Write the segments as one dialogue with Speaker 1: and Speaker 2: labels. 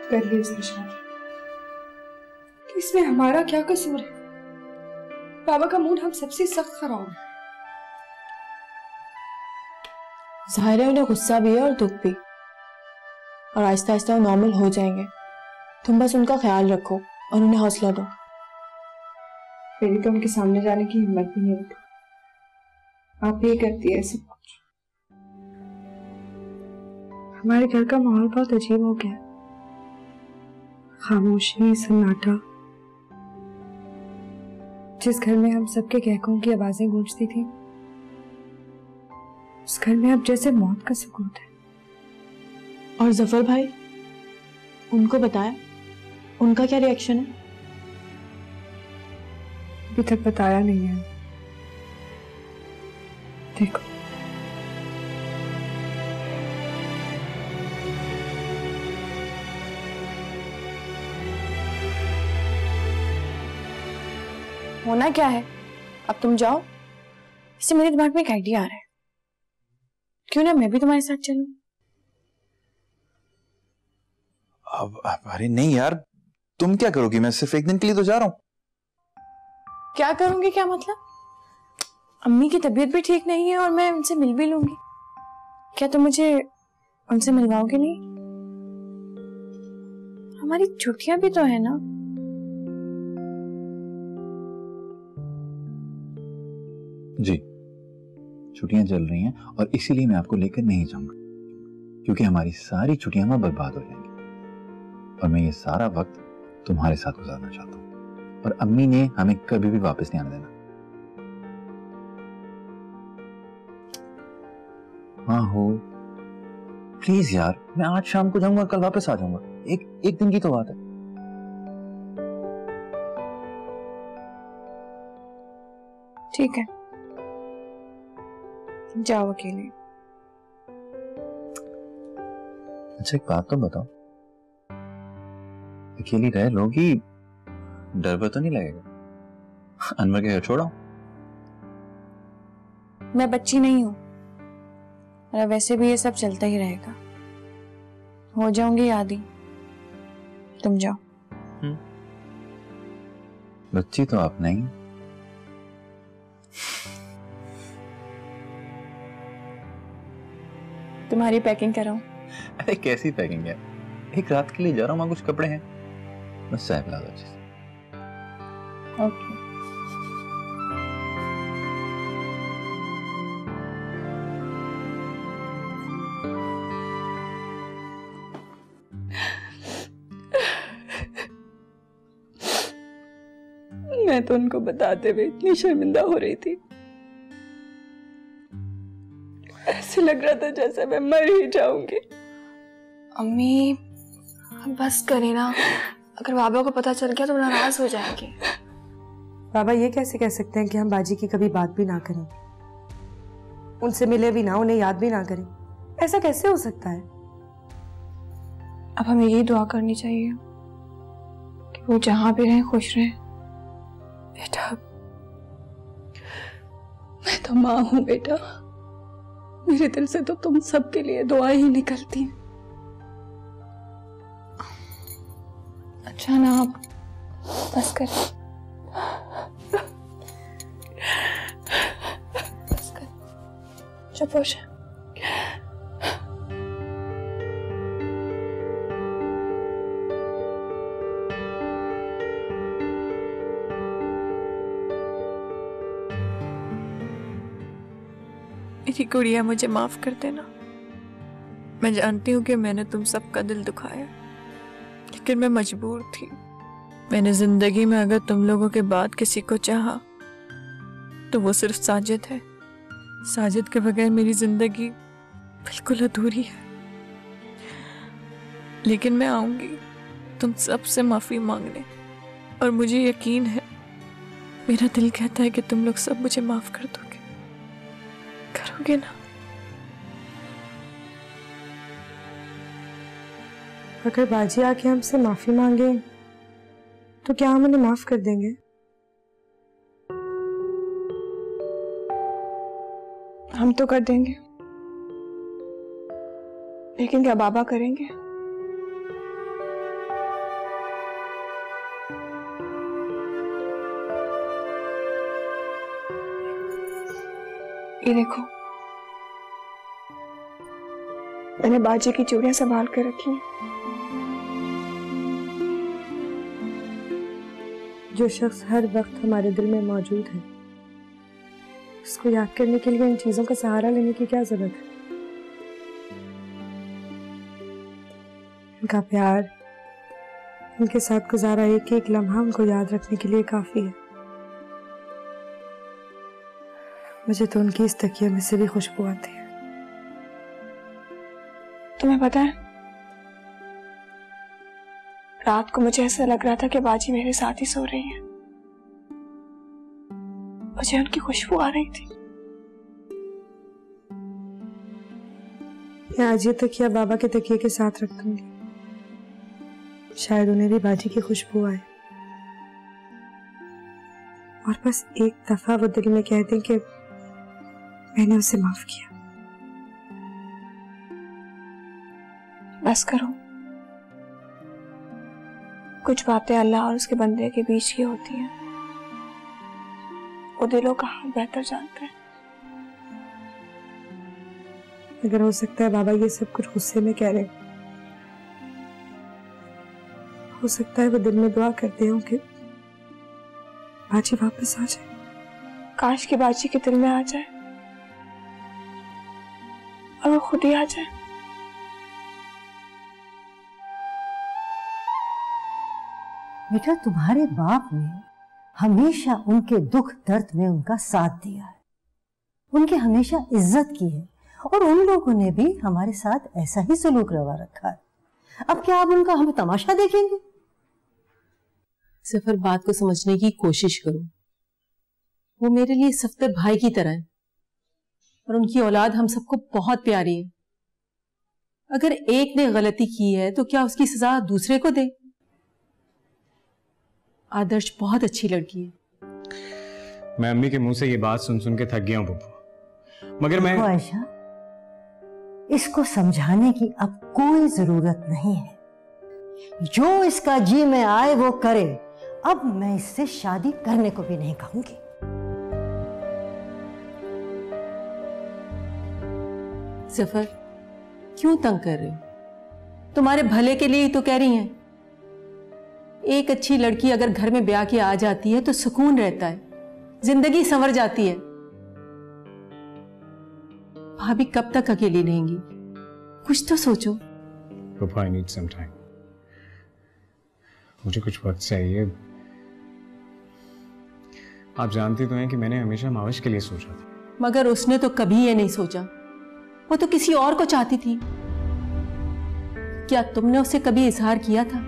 Speaker 1: कर ली उसने शादी, तो इसमें हमारा क्या कसूर है? बाबा का मूड हम सबसे सख्त खराब है।
Speaker 2: जाहिर है उन्हें गुस्सा भी है और दुख भी, और आहिस्ता आहिस्ता वो नॉर्मल हो जाएंगे। तुम बस उनका ख्याल रखो और उन्हें हौसला दो।
Speaker 1: मेरी तो उनके सामने जाने की हिम्मत भी नहीं होती। आप ही करती है सब कुछ। हमारे घर का माहौल बहुत अजीब हो गया, खामोशी, सन्नाटा। जिस घर में हम सबके कहकों की आवाजें गूंजती थी, उस घर में अब जैसे मौत का सुकूत है।
Speaker 2: और जफर भाई, उनको बताया, उनका क्या रिएक्शन है?
Speaker 1: अभी तक बताया नहीं है। देखो,
Speaker 2: होना क्या है? अब तुम जाओ। इससे मेरे दिमाग में एक आइडिया आ रहा है, क्यों ना मैं भी तुम्हारे साथ चलूं?
Speaker 3: अब अरे नहीं यार, तुम क्या करोगी? मैं सिर्फ एक दिन के लिए तो जा रहा हूं।
Speaker 2: क्या करूंगी? क्या मतलब? अम्मी की तबीयत भी ठीक नहीं है और मैं उनसे मिल भी लूंगी। क्या तुम मुझे उनसे मिलवाओगे नहीं? हमारी छुट्टियां भी तो है ना।
Speaker 3: जी, छुट्टियां चल रही हैं और इसीलिए मैं आपको लेकर नहीं जाऊंगा, क्योंकि हमारी सारी छुट्टियां वहां बर्बाद हो जाएंगी और मैं ये सारा वक्त तुम्हारे साथ गुजारना चाहता हूं। और अम्मी ने हमें कभी भी वापस नहीं आने देना। हाँ हो, प्लीज यार, मैं आज शाम को जाऊंगा, कल वापस आ जाऊंगा। एक दिन की तो बात है।
Speaker 2: ठीक है, जाओ अकेले।
Speaker 3: अच्छा, एक बात तो बताओ, अकेली रह लोगी, डर तो नहीं लगेगा अनवर के घर छोड़ो?
Speaker 2: मैं बच्ची नहीं हूं, और वैसे भी ये सब चलता ही रहेगा। हो जाऊंगी आदी, तुम जाओ।
Speaker 3: बच्ची तो आप नहीं।
Speaker 2: तुम्हारी पैकिंग कराऊं?
Speaker 3: अरे कैसी पैकिंग है, एक रात के लिए जा रहा हूं, वहां कुछ कपड़े हैं, बस चाय पिला दो अच्छे से।
Speaker 2: ओके।
Speaker 1: मैं तो उनको बताते हुए इतनी शर्मिंदा हो रही थी, ऐसे लग रहा था जैसे मैं मर ही जाऊंगी।
Speaker 2: अम्मी बस करें ना, अगर बाबा को पता चल गया तो नाराज हो जाएंगे।
Speaker 1: बाबा ये कैसे कह सकते हैं कि हम बाजी की कभी बात भी ना करें, उनसे मिले भी ना, उन्हें याद भी ना करें? ऐसा कैसे हो सकता है?
Speaker 2: अब हमें यही दुआ करनी चाहिए कि वो जहां भी रहें खुश रहें।
Speaker 1: बेटा, मैं तो माँ हूं बेटा, मेरे दिल से तो तुम सबके लिए दुआएं ही निकलती हैं।
Speaker 2: अच्छा ना, आप बस कर, बस कर, चुप हो जा। मेरी गुड़िया, मुझे माफ कर देना। मैं जानती हूँ कि मैंने तुम सबका दिल दुखाया, लेकिन मैं मजबूर थी। मैंने जिंदगी में अगर तुम लोगों के बाद किसी को चाहा तो वो सिर्फ साजिद है। साजिद के बगैर मेरी जिंदगी बिल्कुल अधूरी है। लेकिन मैं आऊंगी तुम सबसे माफी मांगने, और मुझे यकीन है, मेरा दिल कहता है कि तुम लोग सब मुझे माफ कर दोगे। करोगे ना?
Speaker 1: अगर बाजी आके हमसे माफी मांगे तो क्या हम उन्हें माफ कर देंगे?
Speaker 2: हम तो कर देंगे, लेकिन क्या बाबा करेंगे? ये देखो, मैंने बाजी की चूड़ियां संभाल कर रखी हैं।
Speaker 1: जो शख्स हर वक्त हमारे दिल में मौजूद है, उसको याद करने के लिए इन चीजों का सहारा लेने की क्या जरूरत है? उनका प्यार, उनके साथ गुजारा एक एक लम्हा उनको याद रखने के लिए काफी है। मुझे तो उनकी इस तकिया में से भी खुशबू आती है।
Speaker 2: तुम्हें पता है, रात को मुझे ऐसा लग रहा था कि बाजी मेरे साथ ही सो रही है। मुझे उनकी खुशबू आ रही थी।
Speaker 1: मैं आज ये तकिया बाबा के तकिए के साथ रख दूंगी, शायद उन्हें भी बाजी की खुशबू आए और बस एक दफा वो दिल में कह दें कि मैंने उसे माफ किया।
Speaker 2: बस करो, कुछ बातें अल्लाह और उसके बंदे के बीच की होती हैं, वो दिलों का हाल बेहतर जानता है।
Speaker 1: अगर हो सकता है बाबा ये सब कुछ गुस्से में कह रहे, हो सकता है वो दिल में दुआ करते हो कि बाजी वापस आ जाए।
Speaker 2: काश की बाजी के दिल में आ जाए और वो खुद ही आ जाए।
Speaker 4: बेटा, तुम्हारे बाप ने हमेशा उनके दुख दर्द में उनका साथ दिया है, उनकी हमेशा इज्जत की है और उन लोगों ने भी हमारे साथ ऐसा ही सलूक रवा रखा है। अब क्या आप उनका हम तमाशा देखेंगे?
Speaker 5: सफर, बात को समझने की कोशिश करो। वो मेरे लिए सफ्तर भाई की तरह है और उनकी औलाद हम सबको बहुत प्यारी है। अगर एक ने गलती की है तो क्या उसकी सजा दूसरे को दे? आदर्श बहुत अच्छी लड़की है।
Speaker 6: मैं अम्मी के मुंह से ये बात सुन सुन के थक गया हूं पप्पू, मगर मैं
Speaker 4: आयशा, इसको समझाने की अब कोई जरूरत नहीं है। जो इसका जी में आए वो करे। अब मैं इससे शादी करने को भी नहीं कहूंगी।
Speaker 5: सफर, क्यों तंग कर रहे हो? तुम्हारे भले के लिए ही तो कह रही हैं। एक अच्छी लड़की अगर घर में ब्याह के आ जाती है तो सुकून रहता है, जिंदगी संवर जाती है। भाभी कब तक अकेली रहेंगी? कुछ तो सोचो।
Speaker 6: Pappu, I need some time. मुझे कुछ वक्त चाहिए। आप जानती तो हैं कि मैंने हमेशा माविश के लिए सोचा था।
Speaker 5: मगर उसने तो कभी ये नहीं सोचा, वो तो किसी और को चाहती थी। क्या तुमने उसे कभी इजहार किया था?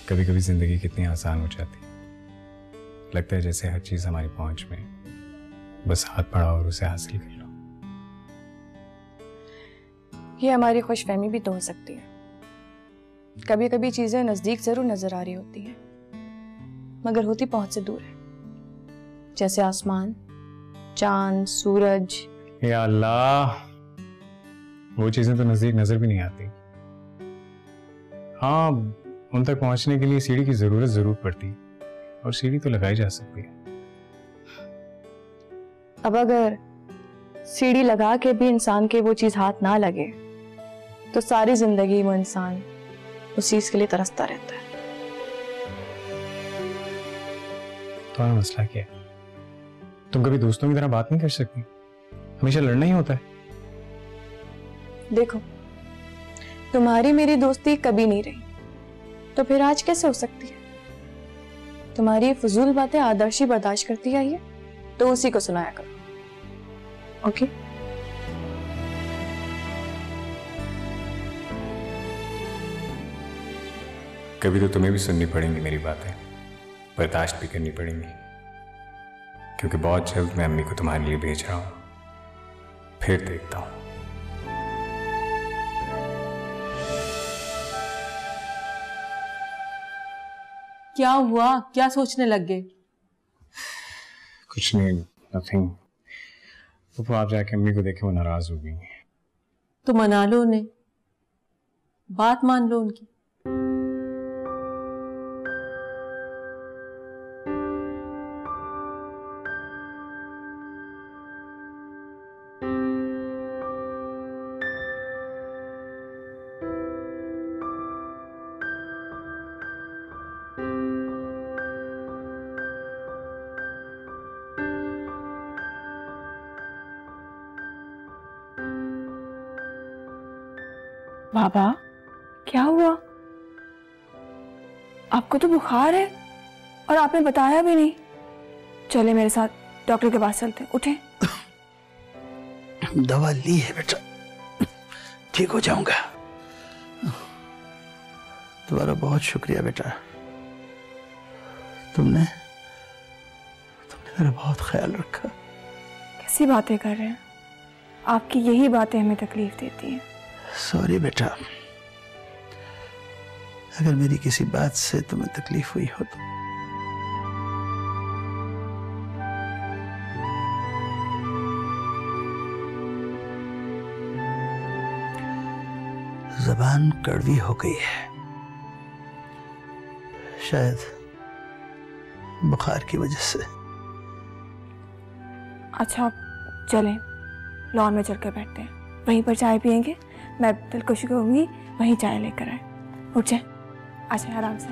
Speaker 6: कभी कभी जिंदगी कितनी आसान हो जाती, लगता है जैसे हर चीज हमारी पहुंच में, बस हाथ बढ़ाओ और उसे हासिल कर लो।
Speaker 2: ये हमारी खुशफहमी भी तो हो सकती है। कभी कभी चीजें नजदीक जरूर नजर आ रही होती हैं, मगर होती पहुंच से दूर है, जैसे आसमान, चांद, सूरज।
Speaker 6: या अल्लाह, वो चीजें तो नजदीक नजर भी नहीं आती। हाँ, उन तक पहुंचने के लिए सीढ़ी की जरूरत जरूर पड़ती, और सीढ़ी तो लगाई जा सकती है।
Speaker 2: अब अगर सीढ़ी लगा के भी इंसान के वो चीज हाथ ना लगे तो सारी जिंदगी वो इंसान उस चीज के लिए तरसता रहता है।
Speaker 6: तुम्हारा मसला क्या है? तुम कभी दोस्तों की तरह बात नहीं कर सकती? हमेशा लड़ना ही होता है।
Speaker 2: देखो, तुम्हारी मेरी दोस्ती कभी नहीं रही, तो फिर आज कैसे हो सकती है? तुम्हारी फजूल बातें आदर्शी बर्दाश्त करती आई है, तो उसी को सुनाया करो। ओके?
Speaker 6: कभी तो तुम्हें भी सुननी पड़ेंगी मेरी बातें, बर्दाश्त भी करनी पड़ेंगी, क्योंकि बहुत जल्द मैं अम्मी को तुम्हारे लिए भेज रहा हूं। फिर देखता हूं।
Speaker 5: क्या हुआ? क्या सोचने लग गए?
Speaker 6: कुछ नहीं, नथिंग। तो आप जाके अम्मी को देखे, वो नाराज हो गई।
Speaker 5: तो मना लो उन्हें, बात मान लो उनकी।
Speaker 2: बाबा क्या हुआ? आपको तो बुखार है और आपने बताया भी नहीं। चले मेरे साथ, डॉक्टर के पास चलते हैं। उठे।
Speaker 7: दवा ली है बेटा, ठीक हो जाऊंगा। तुम्हारा बहुत शुक्रिया बेटा, तुमने मेरा बहुत ख्याल रखा।
Speaker 2: कैसी बातें कर रहे हैं? आपकी यही बातें हमें तकलीफ देती हैं।
Speaker 7: सॉरी बेटा, अगर मेरी किसी बात से तुम्हें तकलीफ हुई हो तो। जबान कड़वी हो गई है, शायद बुखार की वजह से।
Speaker 2: अच्छा चलें, लॉन में चलकर बैठते हैं, वहीं पर चाय पियेंगे। मैं दिलकुश कहूंगी वहीं चाय लेकर आए। उठ जाए, अच्छा आराम से।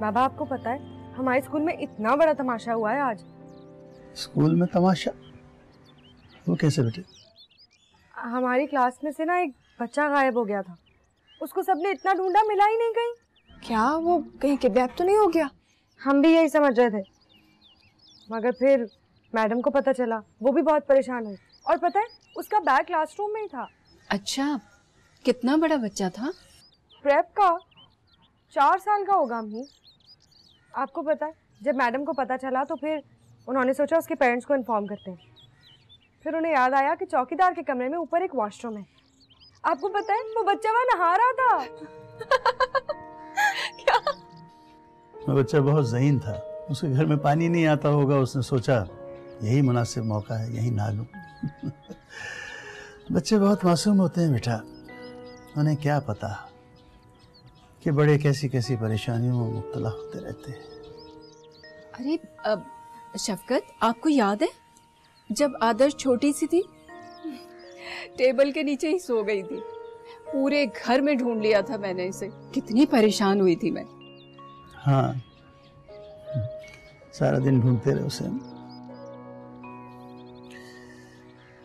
Speaker 1: बाबा आपको पता है हमारे स्कूल में इतना बड़ा तमाशा हुआ है आज।
Speaker 7: स्कूल में तमाशा? वो कैसे बेटे?
Speaker 1: हमारी क्लास में से ना एक बच्चा गायब हो गया था, उसको सबने इतना ढूंढा, मिला ही नहीं कहीं।
Speaker 2: क्या वो कहीं किडनैप तो नहीं हो गया?
Speaker 1: हम भी यही समझ रहे थे, मगर फिर मैडम को पता चला, वो भी बहुत परेशान हुई। और पता है उसका बैग क्लासरूम में ही था।
Speaker 8: अच्छा, कितना बड़ा बच्चा था?
Speaker 1: प्रेप का, 4 साल का होगा। अम्मी आपको पता है जब मैडम को पता चला तो फिर उन्होंने सोचा उसके पेरेंट्स को इन्फॉर्म करते हैं। फिर उन्हें याद आया कि चौकीदार के कमरे में ऊपर एक वॉशरूम है। आपको पता है वो बच्चा वहां नहा रहा था।
Speaker 2: क्या?
Speaker 7: वो बच्चा बहुत ज़हीन था, उसके घर में पानी नहीं आता होगा, उसने सोचा यही मुनासिब मौका है, यही नहा लूं। बच्चे बहुत मासूम होते हैं बेटा, उन्हें क्या पता कि बड़े कैसी कैसी परेशानियों में मुब्तला होते रहते हैं।
Speaker 8: अरे शफकत, आपको याद है जब आदर्श छोटी सी थी, टेबल के नीचे ही सो गई थी। पूरे घर में ढूंढ लिया था मैंने इसे, कितनी परेशान हुई थी मैं।
Speaker 7: हाँ, सारा दिन ढूंढते रहे उसे।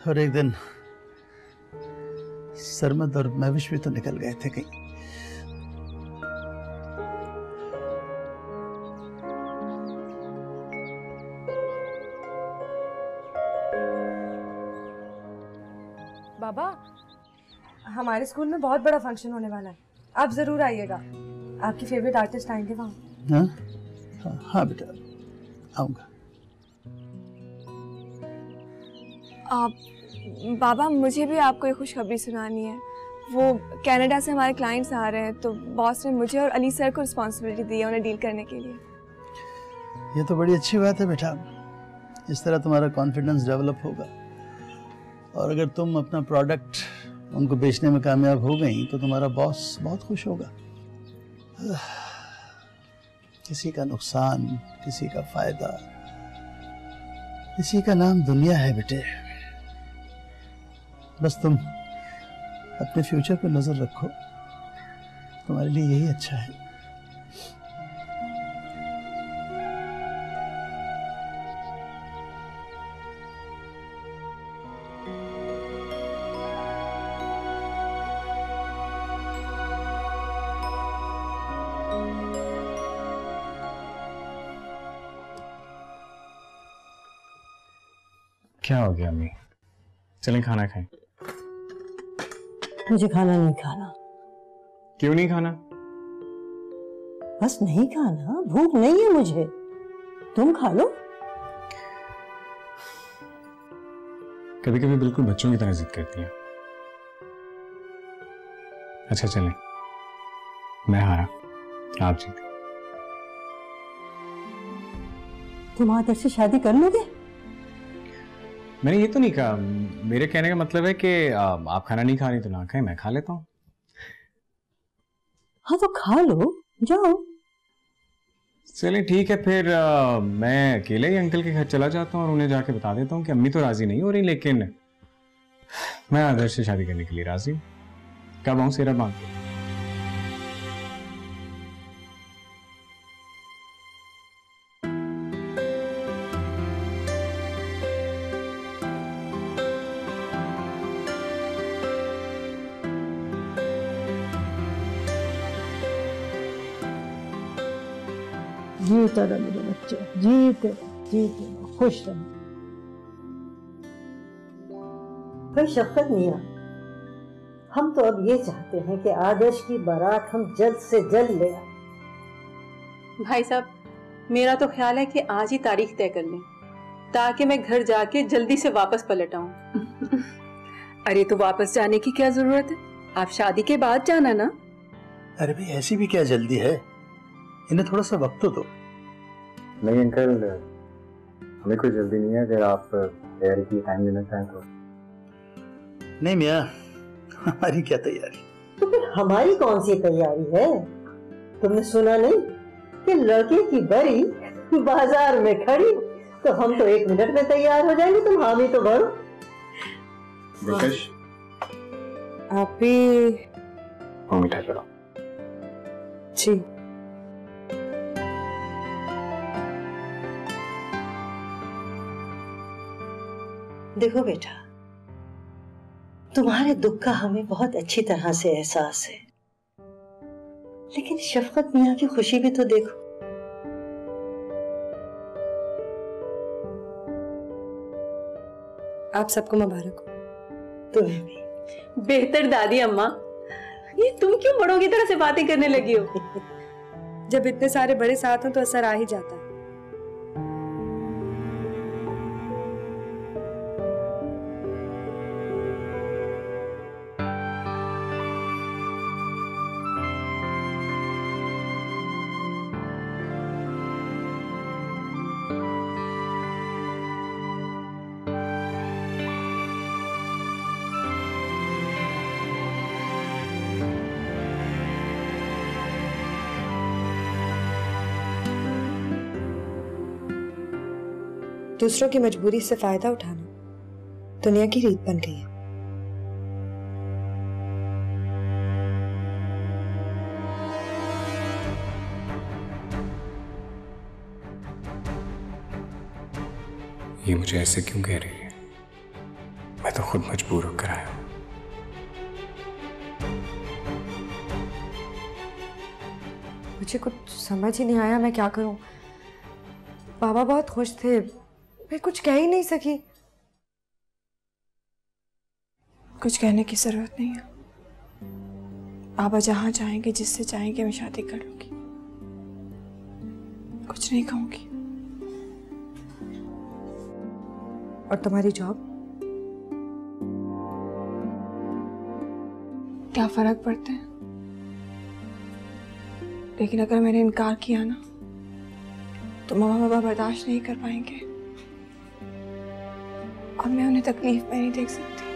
Speaker 7: और एक दिन सरमद और महविश भी तो निकल गए थे कहीं।
Speaker 1: बाबा हमारे स्कूल में बहुत बड़ा फंक्शन होने वाला है, आप जरूर आइएगा। आपकी फेवरेट आर्टिस्ट आएंगे वहाँ।
Speaker 7: हाँ हाँ बेटा, आऊंगा।
Speaker 2: आप बाबा, मुझे भी आपको एक खुशखबरी सुनानी है। वो कनाडा से हमारे क्लाइंट्स आ रहे हैं, तो बॉस ने मुझे और अली सर को रिस्पॉन्सिबिलिटी दी है उन्हें डील करने के लिए।
Speaker 7: ये तो बड़ी अच्छी बात है बेटा, इस तरह तुम्हारा कॉन्फिडेंस डेवलप होगा। और अगर तुम अपना प्रोडक्ट उनको बेचने में कामयाब हो गई तो तुम्हारा बॉस बहुत खुश होगा। किसी का नुकसान, किसी का फायदा, इसी का नाम दुनिया है बेटे। बस तुम अपने फ्यूचर पर नजर रखो, तुम्हारे लिए यही अच्छा है।
Speaker 6: क्या हो गया अम्मी? चलें खाना खाएं।
Speaker 4: मुझे खाना नहीं खाना।
Speaker 6: क्यों नहीं खाना?
Speaker 4: बस नहीं खाना, भूख नहीं है मुझे, तुम खा लो।
Speaker 6: कभी कभी बिल्कुल बच्चों की तरह जिद करती हैं। अच्छा चलें, मैं हारा, आप जीते।
Speaker 4: तुम आदर से शादी कर लोगे?
Speaker 6: मैंने ये तो नहीं कहा, मेरे कहने का मतलब है कि आप खाना नहीं खा रही तो ना खाएं, मैं खा लेता हूँ।
Speaker 4: हाँ तो खा लो, जाओ।
Speaker 6: चलिए ठीक है फिर, मैं अकेले ही अंकल के घर चला जाता हूँ और उन्हें जाके बता देता हूँ कि अम्मी तो राजी नहीं हो रही, लेकिन मैं आदर्श से शादी करने के लिए राजी हूँ। कब आऊँ सेरा बांध?
Speaker 4: जीते रहो मेरे बच्चे, जीते रहो, खुश रहो। भाई शफकत मियां, हम तो अब ये चाहते हैं कि आदर्श की बारात हम जल्द से जल्द ले आए।
Speaker 5: भाई साहब, मेरा तो ख्याल है कि आज ही तारीख तय कर लें ताकि मैं घर जाके जल्दी से वापस पलट आऊं।
Speaker 8: अरे तो वापस जाने की क्या जरूरत है, आप शादी के बाद जाना ना।
Speaker 7: अरे भाई ऐसी भी क्या जल्दी है, इन्हें थोड़ा सा वक्त तो दो।
Speaker 6: नहीं अंकल, हमें कोई जल्दी नहीं है, अगर आप तैयारी की टाइम लेना चाहें तो।
Speaker 7: नहीं मियाँ, हमारी क्या तैयारी?
Speaker 4: तो फिर हमारी कौन सी तैयारी है? तुमने सुना नहीं कि लड़के की बरी बाजार में खड़ी, तो हम तो 1 मिनट में तैयार हो जाएंगे, तुम हामी तो भरो।
Speaker 6: दिलकश,
Speaker 1: आप भी
Speaker 6: मिठाई करो।
Speaker 1: जी।
Speaker 4: देखो बेटा, तुम्हारे दुख का हमें बहुत अच्छी तरह से एहसास है, लेकिन शफकत मियां की खुशी भी तो देखो।
Speaker 1: आप सबको मुबारक हो।
Speaker 4: तुम्हें भी।
Speaker 5: बेहतर दादी अम्मा, ये तुम क्यों बड़ों की तरह से बातें करने लगी हो?
Speaker 1: जब इतने सारे बड़े साथ हों तो असर आ ही जाता है। दूसरों की मजबूरी से फायदा उठाना दुनिया की रीत बन गई है।
Speaker 6: ये मुझे ऐसे क्यों कह रही है? मैं तो खुद मजबूर होकर आया हूं।
Speaker 1: मुझे कुछ समझ ही नहीं आया मैं क्या करूं। बाबा बहुत खुश थे, मैं कुछ कह ही नहीं सकी।
Speaker 2: कुछ कहने की जरूरत नहीं है। बाबा जहां चाहेंगे, जिससे चाहेंगे, मैं शादी कर लूंगी। कुछ नहीं कहूंगी।
Speaker 1: और तुम्हारी जॉब?
Speaker 2: क्या फर्क पड़ता है? लेकिन अगर मैंने इनकार किया ना तो मम्मा पापा बर्दाश्त नहीं कर पाएंगे और मैं उन्हें तकलीफ में नहीं देख सकती।